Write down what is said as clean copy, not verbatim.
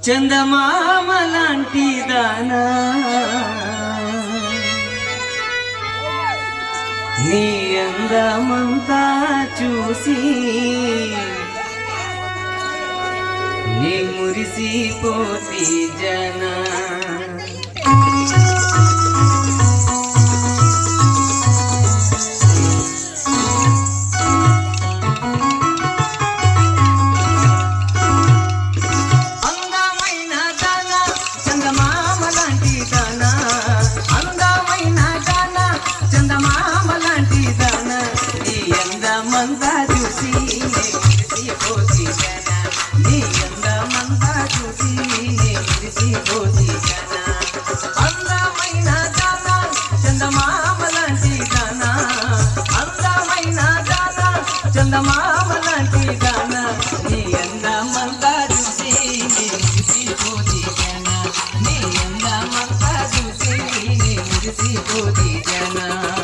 చందమామ లాంటి దానా నీ అందమంతా చూసి నీ మురిసిపోతి జనా మందా చూసి మురిసిపోతి జనా నీ అందమంతా చూసి మురిసిపోతి జనా అందమైన దానా చందమామ లాంటి దానా అందమైన దానా చందమామ లాంటి దానా నీ అందమంతా చూసి మురిసిపోతి జనా నీ అందమంతా చూసి మురిసిపోతి జనా